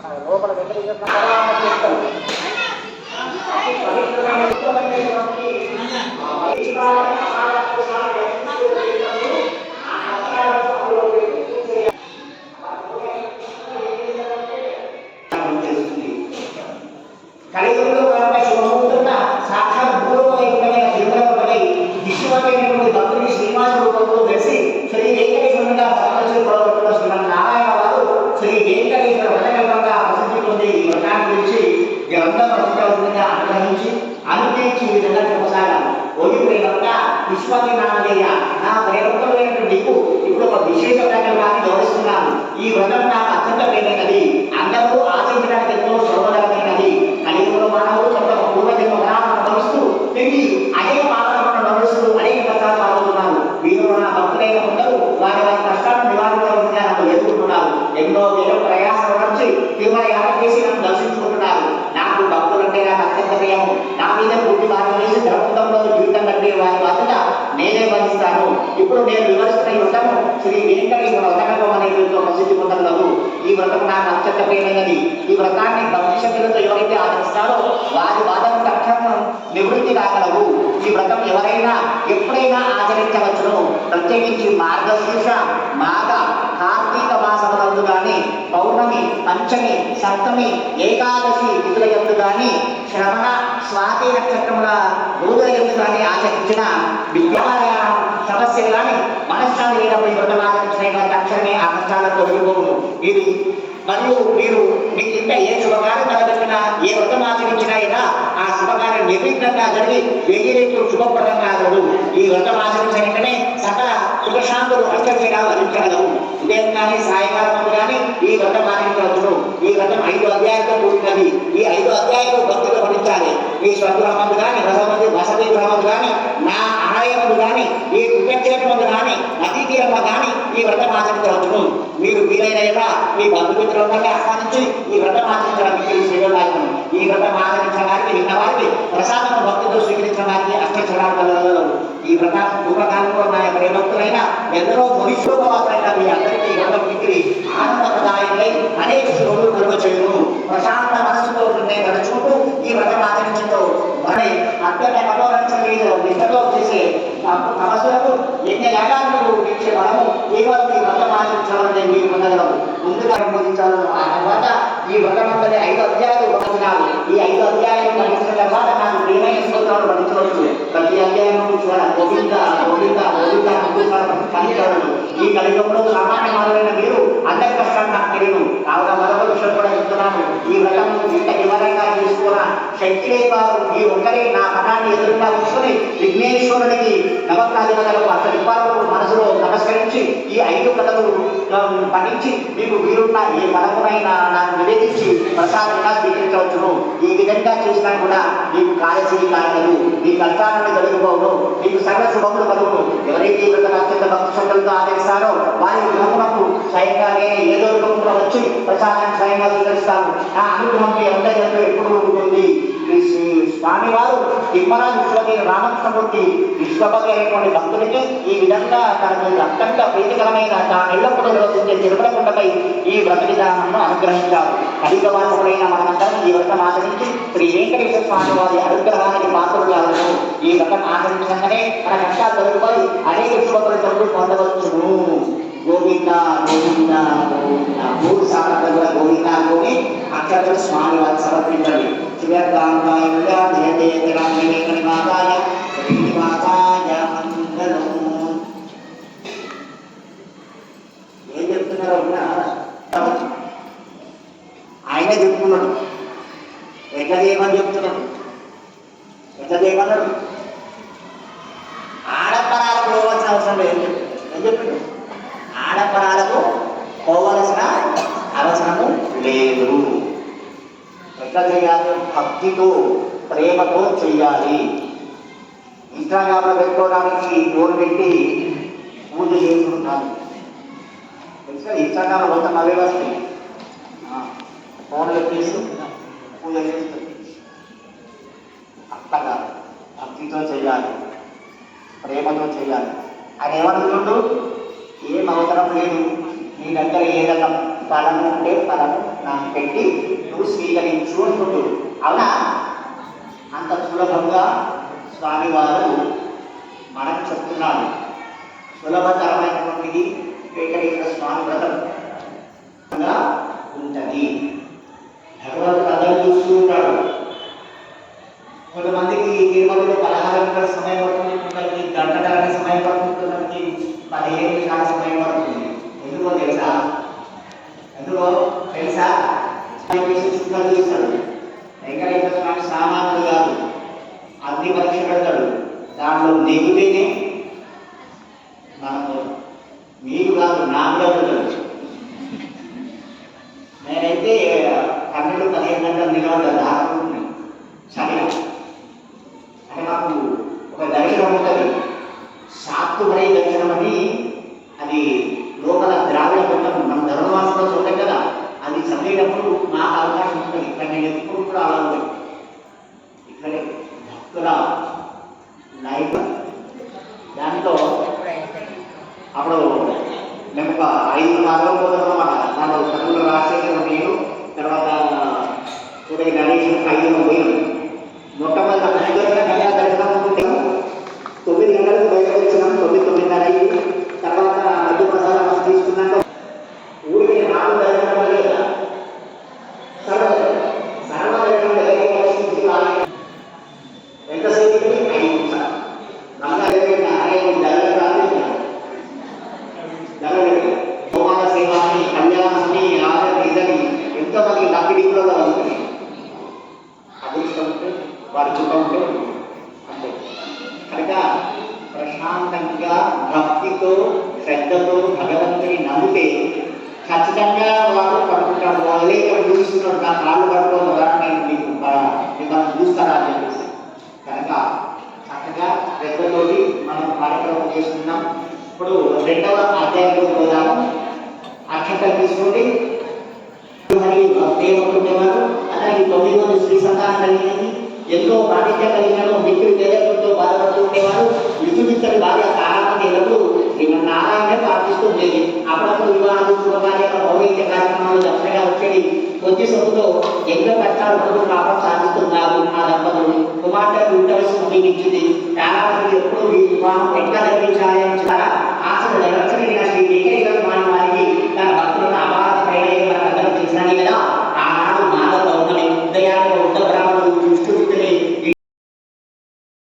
లోపల వెంకటేశ్వర కలియుగంలో కనుక శుభముందున్న సాక్షాత్ భూలోకమైనటువంటి తిరుమలపై విశ్వమైనటువంటి భక్తుడి శ్రీనివాస రూపంలో కలిసి శ్రీ వెంకటేశ్వరునిగా భక్తులు కొలగొట్టుకున్న శ్రీమన్నారాయణ వారు శ్రీ వెంకటేశ్వర వ్రతకల్పంగా ప్రసిద్ధి పొంది ఈ వ్రతాన్ని గురించి గ్రంథం రచించవలసిందిగా అనుగ్రహించి అనుగ్రహించి ఈ విధంగా చెప్పసాగారు. ఓడి ప్రేమక విశ్వకి నామయ్య నా ప్రేమకులైనటువంటి నీకు ఇప్పుడు ఒక విశేష వ్రతాన్ని గౌరవిస్తున్నాను. ఈ వ్రతం నాకు అత్యంత ప్రేమైనది, అందరూ ఆశించడానికి ఎంతో శోభకరమైనది. కలియుగంలో మానవుడు కొంత పూర్వజన్మ అనుభవిస్తూ తిరిగి అనేక పాపలను అనుభవిస్తూ అనేక కష్టాలు పాల్గొంటున్నారు. వీరు నా భక్తులైన కొందరు వారి వారి కష్టాలను నివారించవలసిందిగా నన్ను ఎదుర్కొంటున్నారు. ఎన్నో వేల ప్రయాసాలు వచ్చి తీవ్ర యాత్ర చేసి నన్ను దర్శించుకుంటున్నారు. నాకు భక్తులంటే నాకు అత్యంత ప్రియము. నా మీద పూర్తి భాగం వేసి ధర్మంలో జీవితం గడిపే వారి బాధ్యత నేనే వహిస్తాను. ఇప్పుడు నేను వివరిస్తున్న ఈ వ్రతము శ్రీ వెంకటేశ్వర వ్రతకల్పం అనే పేరుతో ప్రసిద్ధి పొందగలదు. ఈ వ్రతం నాకు అత్యంత ప్రియమైనది. ఈ వ్రతాన్ని భక్తి శక్తులతో ఎవరైతే ఆచరిస్తారో వారి బాధను తక్షణం నివృత్తి కాగలవు. ఈ వ్రతం ఎవరైనా ఎప్పుడైనా ఆచరించవచ్చును. ప్రత్యేకించి మార్గశీర్ష, మాఘ, కార్తీక మాసములందు గాని, పౌర్ణమి, పంచమి, సప్తమి, ఏకాదశి తిథుల యందు గాని, శ్రవణ, స్వాతి నక్షత్రముల రోజుల యందు గాని ఆచరించిన విద్యాలయ సమస్యలు కానీ మనశ్శాంతి లేనప్పుడు ఈ వ్రతం ఆచరించిన తక్షణమే ఆ కష్టాలను తొలగిపోవును. ఇది మరియు మీరు మీకు ఇంకా ఏ శుభకార్యం జరగబట్టినా ఏ వ్రతం ఆచరించినా అయినా ఆ శుభకార్యం నిర్విఘ్నంగా జరిగి 1000 రెట్లు శుభప్రదంగా ఆగదు. ఈ వ్రతం ఆచరించగానే సకల సుఖశాంతులు అష్టవిషయాలు అందించగలవు. ఉదయం కానీ సాయంకాలం కానీ ఈ వ్రతం ఆచరించవచ్చును. ఈ వ్రతం 5 అధ్యాయాలతో కూడినది. ఈ 5 అధ్యాయాలు భక్తితో పఠించాలి. ఈ స్వర్గమందు కానీ, రసమందు, వసతి గృహమందు కానీ, నా ఆలయమందు కానీ, ఈ పుణ్యక్షేత్రమందు కానీ, నదీ తీరంలో కానీ ఈ వ్రతం ఆచరించవచ్చును. మీరు వీలైన మీ బంధుమిత్రులందరినీ ఆహ్వానించి ఈ వ్రతం ఆచరించడానికి శ్రీలాయకం. ఈ వ్రతం ఆచరించడానికి విన్నవారికి ప్రసాదం భక్తితో స్వీకరించడానికి అష్టక్షరాలు. ఈ వ్రతం పూర్వకాలంలో నా ప్రేమక్తులైన ఎందరో భవిష్యోపవాసులైన మీ అందరికీ ఈ వ్రతం మిగిలి ఆనందప్రదాయకులై అనేక శుభములు కలుగచేయును. ప్రశాంత మనస్సుతో నడుచుకుంటూ ఈ వ్రతం ఆచరించడంతో మరి అత్యంత కఠోరించలేదు నిష్టతో చేసే తపస్సులకు యజ్ఞయాగాలకు ఇచ్చే బలము కేవలం ఈ వ్రతం ఆచరించాలని మీరు పొందగలరు. ముందుగా బోధించాలను ఆ తర్వాత ఈ వ్రతమంతటి 5 అధ్యాయాలు పఠించాలి. ఈ 5 అధ్యాయాలు పఠించిన తర్వాత నాకు ప్రియమైన స్తోత్రాలు పఠించవచ్చు. ప్రతి అధ్యాయం గోవింద గోవింద గోవింద పఠించాలను. ఈ కలియుగంలో సామాన్య మానవులైన మీరు అందరి కష్టాలు నాకు తెలియను. కావున మరొక విషయం కూడా చెప్తున్నాను. ఈ వ్రతం ఇంత వివరంగా తీసుకున్న శక్తి లేని వారు ఈ ఒక్కరే నా పటాన్ని ఎదురుగా కూర్చొని విఘ్నేశ్వరుడికి నవగ్రహాధిపతులకు అతని వారు మనసులో నమస్కరించి ఈ 5 కథలు పఠించి మీకు వీరున్న ఏ పదమునైనా నాకు నివేదించి ప్రసాదంగా స్వీకరించవచ్చును. ఈ విధంగా చేసినా కూడా మీకు కార్యశీలి కాగలదు. మీ కష్టాలను కలుగుకోను. మీకు సర్వ శుభములు కలుగును. ఎవరైతే ఈ వ్రతం అత్యంత భక్తి శ్రద్ధలతో ఆదరిస్తారో వారి గృహమునకు స్వయంగా నేనే ఏదో రూపంలో వచ్చి ప్రసాదాన్ని స్వయంగా స్వీకరిస్తాను. నా అనుగ్రహం మీ అందరితో ఎప్పుడు ఉంటుంది. శ్రీ స్వామివారు తిమ్మరాజు విశ్వదేవ రామకృష్ణమూర్తి విశ్వపతి అయినటువంటి భక్తులకి ఈ విధంగా తనకు అత్యంత ప్రీతికరమైన తాను ఎల్లప్పుడూ నివసించే తిరుమల కొండపై ఈ వ్రత విధానంలో అనుగ్రహించారు. కలియుగవాసుడైన మనమందరం ఈ వ్రతం ఆచరించి శ్రీ వెంకటేశ్వర స్వామి వారి అనుగ్రహానికి పాత్రులను. ఈ వ్రతం ఆచరించగానే మన కష్టాలు తొలగిపోయి అనేక శుభఫలితములు పొందవచ్చును. గోవింద గోవింద గోవింద 3 సార్లు కూడా గోవింద గోవి అక్షర స్వామి వారికి సమర్పించండి. ఏం చెప్తున్నారో ఆయన చెప్తున్నాడు. ఎట్లా చేయమని చెప్తున్నాడు. ఎట్లా చేయమన్నాడు. ఆడపరాలకు పోవాల్సిన అవసరం లేదు. ఏం చెప్తున్నాడు. ఆడపరాలకు పోవలసిన అవసరము లేదు. ఎట్లా చేయాలి. భక్తితో ప్రేమతో చెయ్యాలి. ఇన్స్టాగ్రామ్లో పెట్టుకోవడానికి ఫోన్ పెట్టి పూజ చేసుకుంటాను. ఇన్స్టాగ్రామ్లో మొత్తం అవే వస్తాయి. ఫోన్ పెట్టేసి పూజ చేస్తుంది. అత్తగా భక్తితో చెయ్యాలి, ప్రేమతో చెయ్యాలి. ఆయన ఏమనుకుంటుండు. ఏం అవసరం లేదు. నీ దగ్గర ఏదన్నా ఫలము ఉంటే ఫలము నాకు పెట్టి నువ్వు స్వీకరించు అంటుండు. అవునా? అంత సులభంగా స్వామివారు మనకు చెప్తున్నాడు. సులభతరమైనటువంటిది వెంకటేశ్వర స్వామి వ్రతం ఉంటుంది. భగవంతుడు అందరూ చూస్తూ ఉంటాడు. కొంతమందికి తిరుమలలో 16 గంటల సమయం పడుతుంది, కొంతమందికి గంటన్నర సమయం పడుతుంది, కొంతమందికి 15 నిమిషాల సమయం పడుతుంది. ఎందుకో తెలుసా? చూస్తాడు. వెంకటేశ్వర స్వామి సామాన్యుడు కాదు, అగ్ని పరీక్ష పెడతాడు. దాంట్లో నెగితేనే మనకు నీకు కాదు నాకు పెడతాడు. నేనైతే 12-15 గంటలు నిలబడ్డా దాకా చదివా. అంటే నాకు ఒక దర్శనం ఉంటుంది, శాక్తుమై దర్శనం అని. అది లోపల ద్రావిడ పెట్టడం మన ధర్మవాసంలో చూడటం కదా, అది చదివేటప్పుడు నాకు అవకాశం ఉంటుంది. ఇక్కడ నేను ఎప్పుడు కూడా అలా ఉంటుంది. ఇక్కడే భక్తుల లైఫ్ దాంట్లో అప్పుడు మేము ఒక 5 మార్గం పోతాం అన్నమాట. దాంట్లో కర్నూలు రాజశేఖర నేను, తర్వాత ఉదయ గణేష్ 5 పోయినాం. మొట్టమొదటి కన్యా దర్శనం అనుకుంటాం. 9 గంటలకు బయటకు వచ్చినాం. 9-9:30 అయింది. తర్వాత మధ్య ప్రసాదం తీసుకున్నాక ఊరికి 4 దర్శనం లేదా ఎంతసేపు 5 నిమిషాలు. హోమాల సేవ అని, కళ్యాణాన్ని, ఆదరణ ఇదని ఎంతోమంది లక్కిడి కూడా ఉంటుంది. అదృష్టం ఉంటే వారి చుట్టం ఉంటే అంతే. కనుక ప్రశాంతంగా భక్తితో శ్రద్ధతో భగవంతుని నమ్మితే ఖచ్చితంగా వాడు పడుకుంటాడు. వాళ్ళే చూస్తున్నాడు, నా కాళ్ళు పడుకోవాలి, నేను మీకు మిమ్మల్ని చూస్తారా అని చెప్పేసి. కనుక చక్కగా శ్రద్ధతోటి మనం కార్యక్రమం చేసుకున్నాం. ఇప్పుడు 2వ అధ్యాయంలో పోదాము. అక్షంతలు తీసుకోండి. దేవుడు ఉండేవారు. అలాగే 9 మంది స్త్రీ సంతానం కలిగినది, ఎంతో బాధ్యత కలిగిన మిత్రులు వేదకులతో బాధపడుతూ ఉండేవారు. మిత్రుడిద్దరు భార్య తారాపతి ఎల్లప్పుడు నారాయణ ప్రార్థిస్తూ ఉండేది. అప్పుడప్పుడు వివాహాలు, శుభకార్యాల భౌతిక కార్యక్రమాలు దక్షిణగా వచ్చేది. కొద్ది సొమ్ముతో ఎన్నో కష్టాలు పడుతూ పాపం సాధిస్తున్నారు ఆ దంపతులు. కుమార్తెకు ఇంటర్వ్యూస్ పంపించింది. తారాపతి ఎప్పుడు